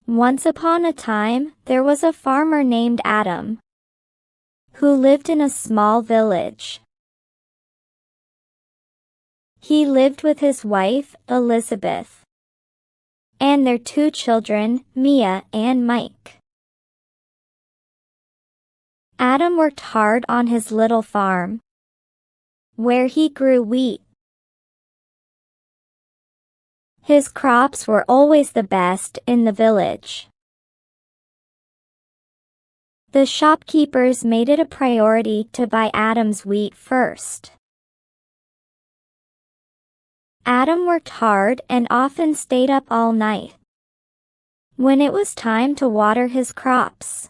Once upon a time, there was a farmer named Adam, who lived in a small village. He lived with his wife, Elizabeth, and their 2 children, Mia and Mike. Adam worked hard on his little farm, where he grew wheat. His crops were always the best in the village. The shopkeepers made it a priority to buy Adam's wheat first. Adam worked hard and often stayed up all night when it was time to water his crops.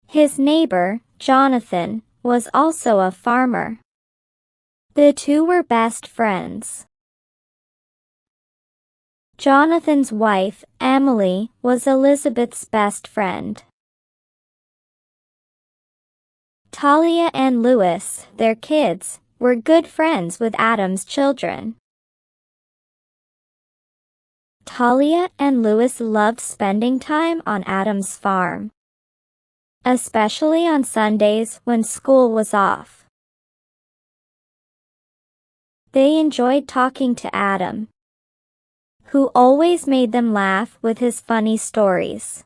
His neighbor, Jonathan, was also a farmer. The 2 were best friends. Jonathan's wife, Emily, was Elizabeth's best friend. Talia and Louis, their kids, were good friends with Adam's children. Talia and Louis loved spending time on Adam's farm, especially on Sundays when school was off. They enjoyed talking to Adam, who always made them laugh with his funny stories.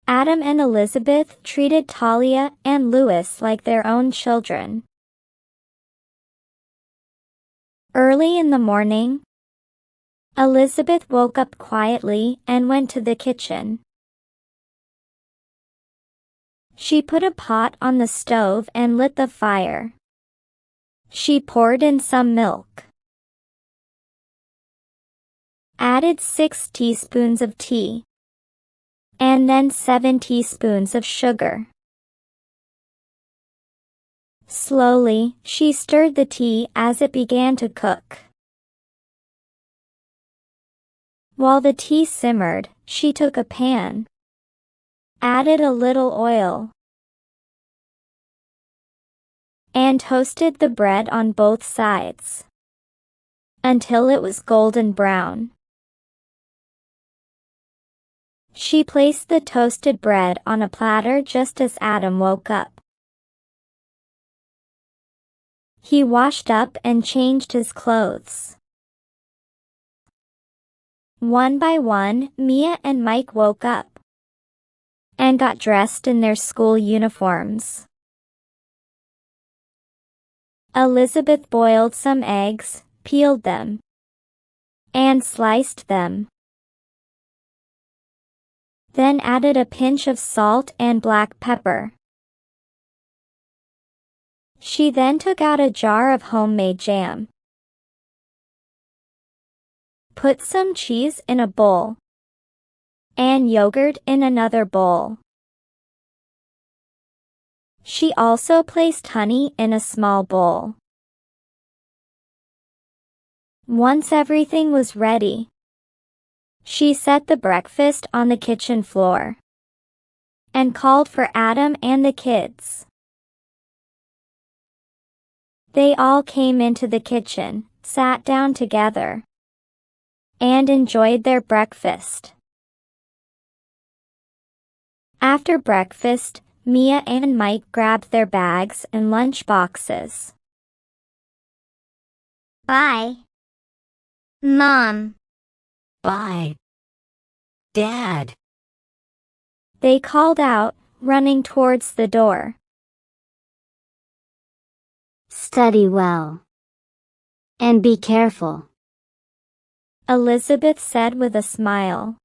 Adam and Elizabeth treated Talia and Louis like their own children. Early in the morning, Elizabeth woke up quietly and went to the kitchen. She put a pot on the stove and lit the fire. She poured in some milk, added 6 teaspoons of tea, and then 7 teaspoons of sugar. Slowly, she stirred the tea as it began to cook. While the tea simmered, she took a pan, added a little oil, and toasted the bread on both sides until it was golden brown. She placed the toasted bread on a platter just as Adam woke up. He washed up and changed his clothes. One by one, Mia and Mike woke up and got dressed in their school uniforms. Elizabeth boiled some eggs, peeled them, and sliced them. Then added a pinch of salt and black pepper. She then took out a jar of homemade jam, put some cheese in a bowl, and yogurt in another bowl. She also placed honey in a small bowl. Once everything was ready, she set the breakfast on the kitchen floor and called for Adam and the kids. They all came into the kitchen, sat down together, and enjoyed their breakfast. After breakfast, Mia and Mike grabbed their bags and lunch boxes. Bye, Mom. Bye, Dad. They called out, running towards the door. Study well. And be careful, Elizabeth said with a smile.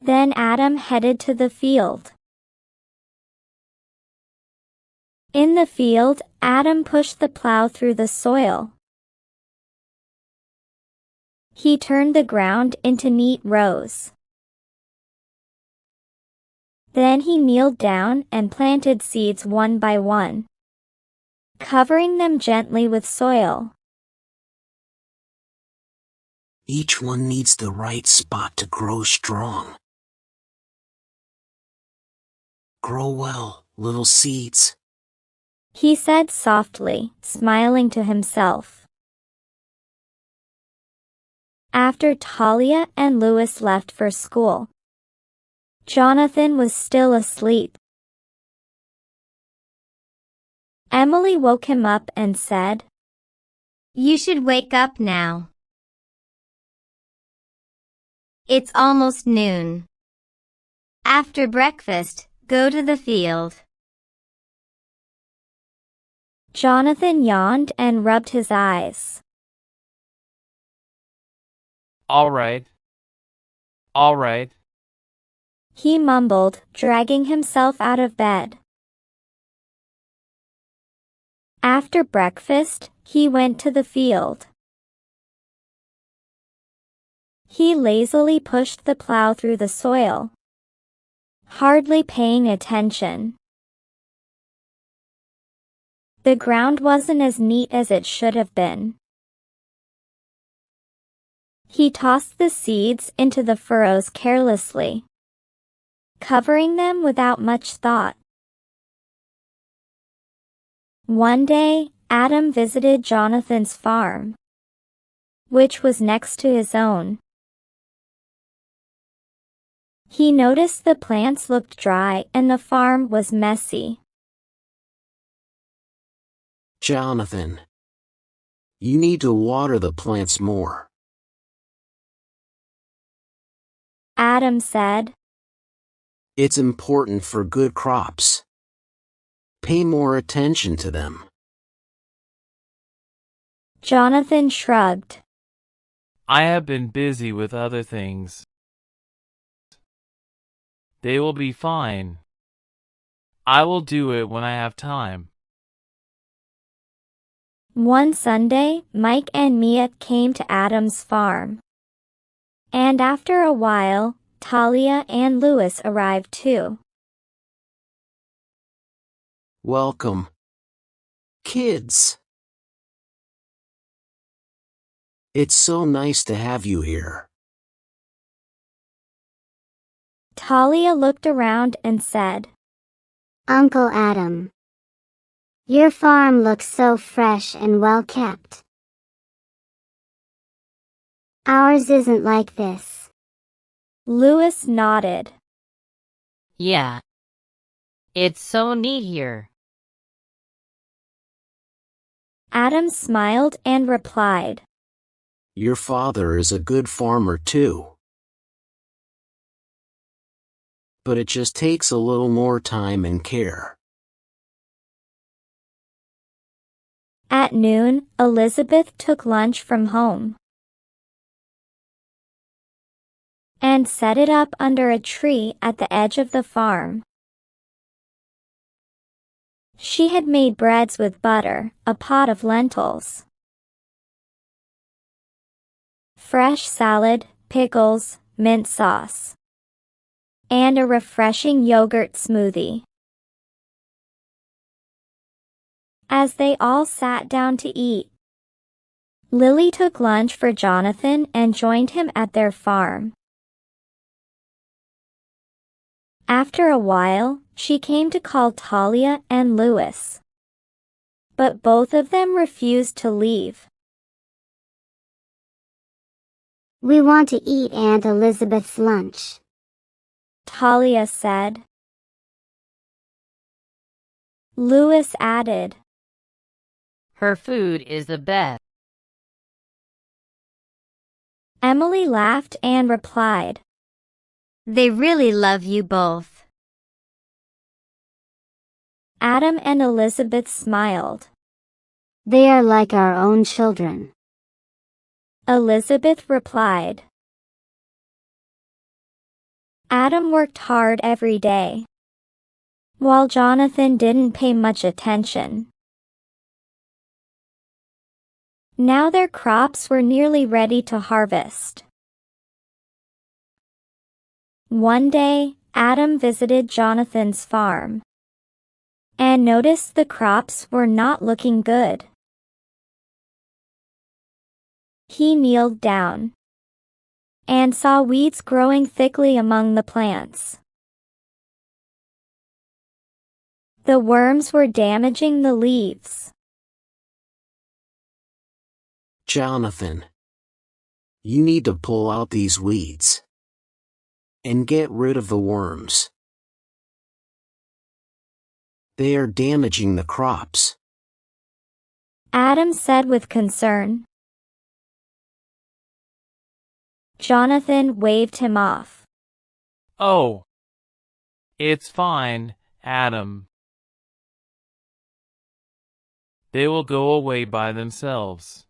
Then Adam headed to the field. In the field, Adam pushed the plow through the soil. He turned the ground into neat rows. Then he kneeled down and planted seeds one by one, covering them gently with soil. Each one needs the right spot to grow strong. Grow well, little seeds, he said softly, smiling to himself. After Talia and Louis left for school, Jonathan was still asleep. Emily woke him up and said, You should wake up now. It's almost noon. After breakfast, go to the field. Jonathan yawned and rubbed his eyes. All right. All right. He mumbled, dragging himself out of bed. After breakfast, he went to the field. He lazily pushed the plow through the soil, hardly paying attention. The ground wasn't as neat as it should have been. He tossed the seeds into the furrows carelessly, covering them without much thought. One day, Adam visited Jonathan's farm, which was next to his own. He noticed the plants looked dry and the farm was messy. Jonathan, you need to water the plants more. Adam said, It's important for good crops. Pay more attention to them. Jonathan shrugged. I have been busy with other things. They will be fine. I will do it when I have time. One Sunday, Mike and Mia came to Adam's farm. And after a while, Talia and Louis arrived too. Welcome, kids. It's so nice to have you here. Talia looked around and said, Uncle Adam, your farm looks so fresh and well kept. Ours isn't like this. Louis nodded. Yeah. It's so neat here. Adam smiled and replied, Your father is a good farmer too. But it just takes a little more time and care. At noon, Elizabeth took lunch from home and set it up under a tree at the edge of the farm. She had made breads with butter, a pot of lentils, fresh salad, pickles, mint sauce, and a refreshing yogurt smoothie. As they all sat down to eat, Lily took lunch for Jonathan and joined him at their farm. After a while, she came to call Talia and Louis, but both of them refused to leave. We want to eat Aunt Elizabeth's lunch, Talia said. Louis added, Her food is the best. Emily laughed and replied, They really love you both. Adam and Elizabeth smiled. They are like our own children. Elizabeth replied. Adam worked hard every day, while Jonathan didn't pay much attention. Now their crops were nearly ready to harvest. One day, Adam visited Jonathan's farm and noticed the crops were not looking good. He kneeled down and saw weeds growing thickly among the plants. The worms were damaging the leaves. Jonathan, You need to pull out these weeds and get rid of the worms. They are damaging the crops. Adam said with concern. Jonathan waved him off. Oh, it's fine, Adam. They will go away by themselves.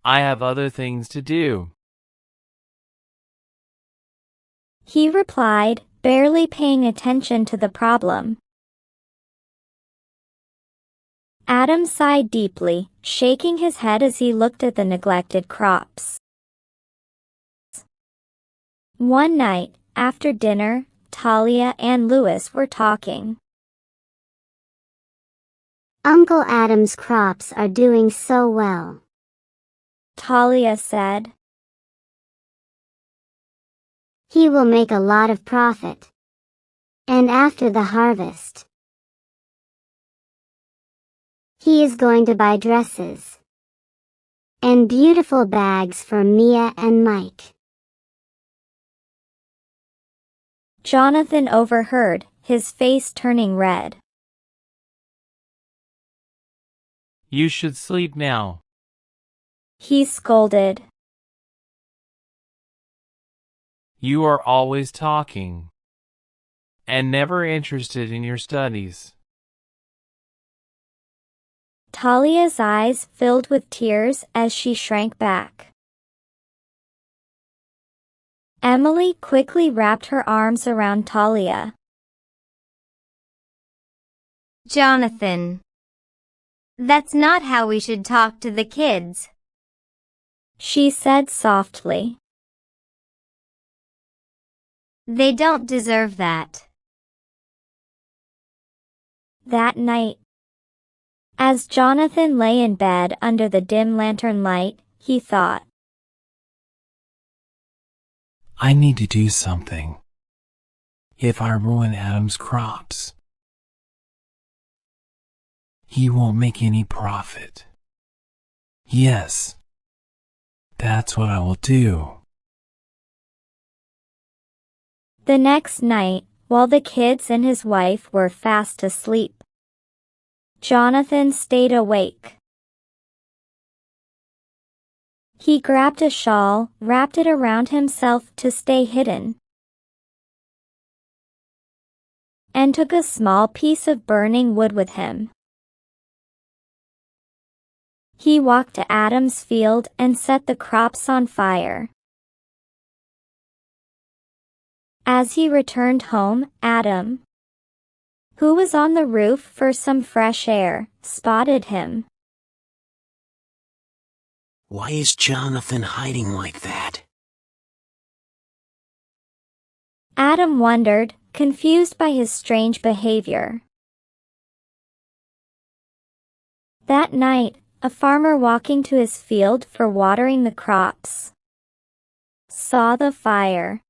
I have other things to do. He replied, barely paying attention to the problem. Adam sighed deeply, shaking his head as he looked at the neglected crops. One night, after dinner, Talia and Louis were talking. Uncle Adam's crops are doing so well, Talia said. He will make a lot of profit. And after the harvest, he is going to buy dresses and beautiful bags for Mia and Mike. Jonathan overheard, his face turning red. You should sleep now. He scolded. You are always talking and never interested in your studies. Talia's eyes filled with tears as she shrank back. Emily quickly wrapped her arms around Talia. Jonathan, that's not how we should talk to the kids, she said softly. They don't deserve that. That night, as Jonathan lay in bed under the dim lantern light, he thought, I need to do something. If I ruin Adam's crops, he won't make any profit. Yes, that's what I will do. The next night, while the kids and his wife were fast asleep, Jonathan stayed awake. He grabbed a shawl, wrapped it around himself to stay hidden, and took a small piece of burning wood with him. He walked to Adam's field and set the crops on fire. As he returned home, Adam, who was on the roof for some fresh air, spotted him. Why is Jonathan hiding like that? Adam wondered, confused by his strange behavior. That night, a farmer walking to his field for watering the crops saw the fire.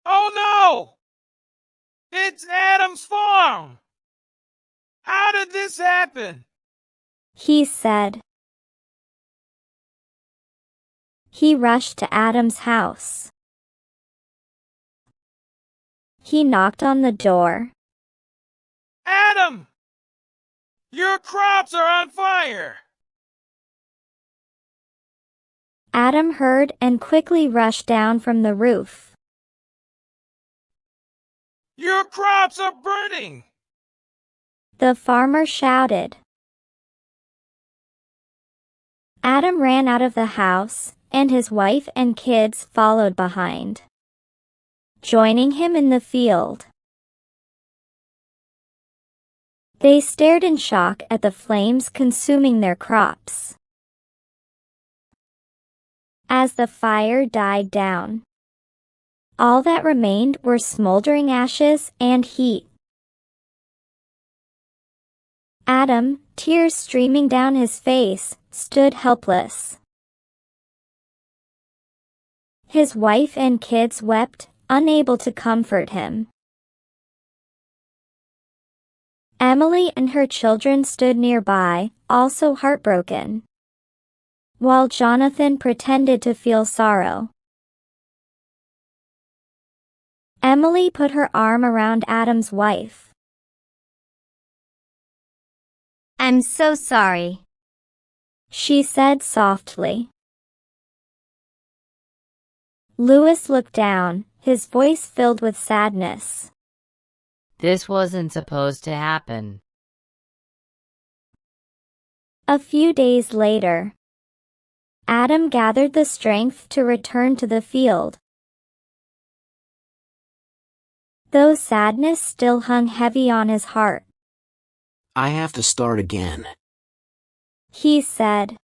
Oh no! It's Adam's farm! How did this happen? He said. He rushed to Adam's house. He knocked on the door. Adam! Your crops are on fire! Adam heard and quickly rushed down from the roof. Your crops are burning! The farmer shouted. Adam ran out of the house, and his wife and kids followed behind, joining him in the field. They stared in shock at the flames consuming their crops. As the fire died down, all that remained were smoldering ashes and heat. Adam, tears streaming down his face, stood helpless. His wife and kids wept, unable to comfort him. Emily and her children stood nearby, also heartbroken. while Jonathan pretended to feel sorrow. Emily put her arm around Adam's wife. I'm so sorry, She said softly. Louis looked down, his voice filled with sadness. This wasn't supposed to happen. A few days later, Adam gathered the strength to return to the field. Though sadness still hung heavy on his heart, I have to start again. he said.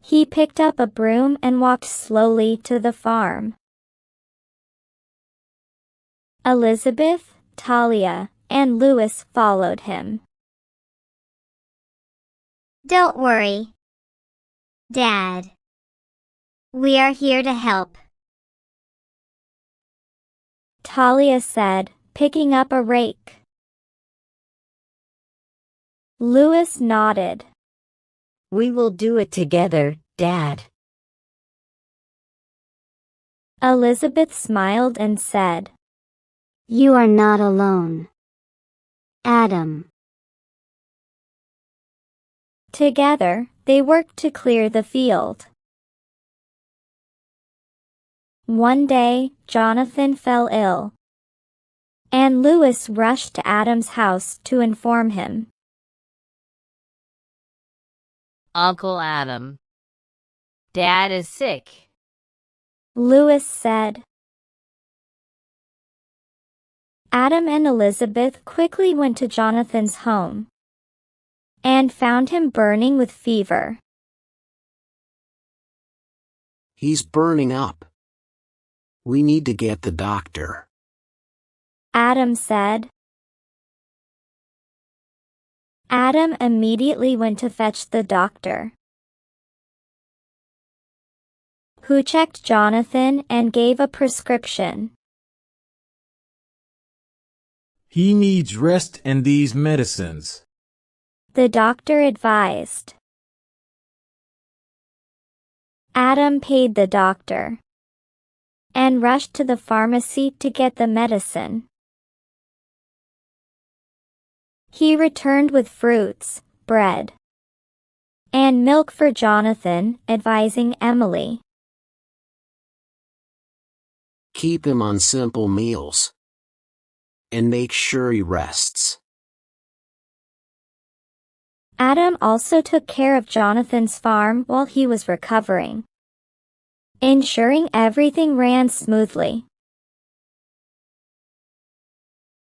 He picked up a broom and walked slowly to the farm. Elizabeth, Talia, and Louis followed him. Don't worry, Dad. We are here to help, Talia said, picking up a rake. Louis nodded. We will do it together, Dad. Elizabeth smiled and said, You are not alone, Adam. Together, they worked to clear the field. One day, Jonathan fell ill, and Louis rushed to Adam's house to inform him. Uncle Adam, Dad is sick. Louis said. Adam and Elizabeth quickly went to Jonathan's home and found him burning with fever. He's burning up. We need to get the doctor. Adam said. Adam immediately went to fetch the doctor, who checked Jonathan and gave a prescription. He needs rest and these medicines. The doctor advised. Adam paid the doctor and rushed to the pharmacy to get the medicine. He returned with fruits, bread, and milk for Jonathan, advising Emily. Keep him on simple meals. And make sure he rests. Adam also took care of Jonathan's farm while he was recovering, ensuring everything ran smoothly.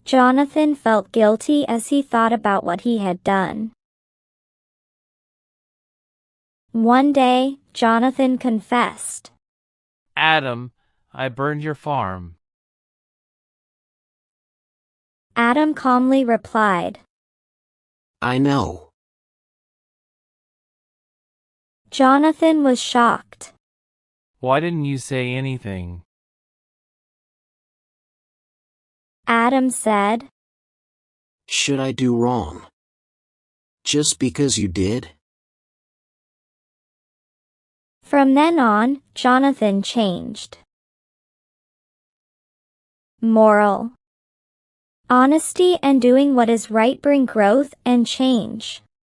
Jonathan felt guilty as he thought about what he had done. One day, Jonathan confessed. Adam, I burned your farm. Adam calmly replied. I know. Jonathan was shocked. Why didn't you say anything? Adam said. Should I do wrong? Just because you did? From then on, Jonathan changed. Moral: honesty and doing what is right bring growth and change.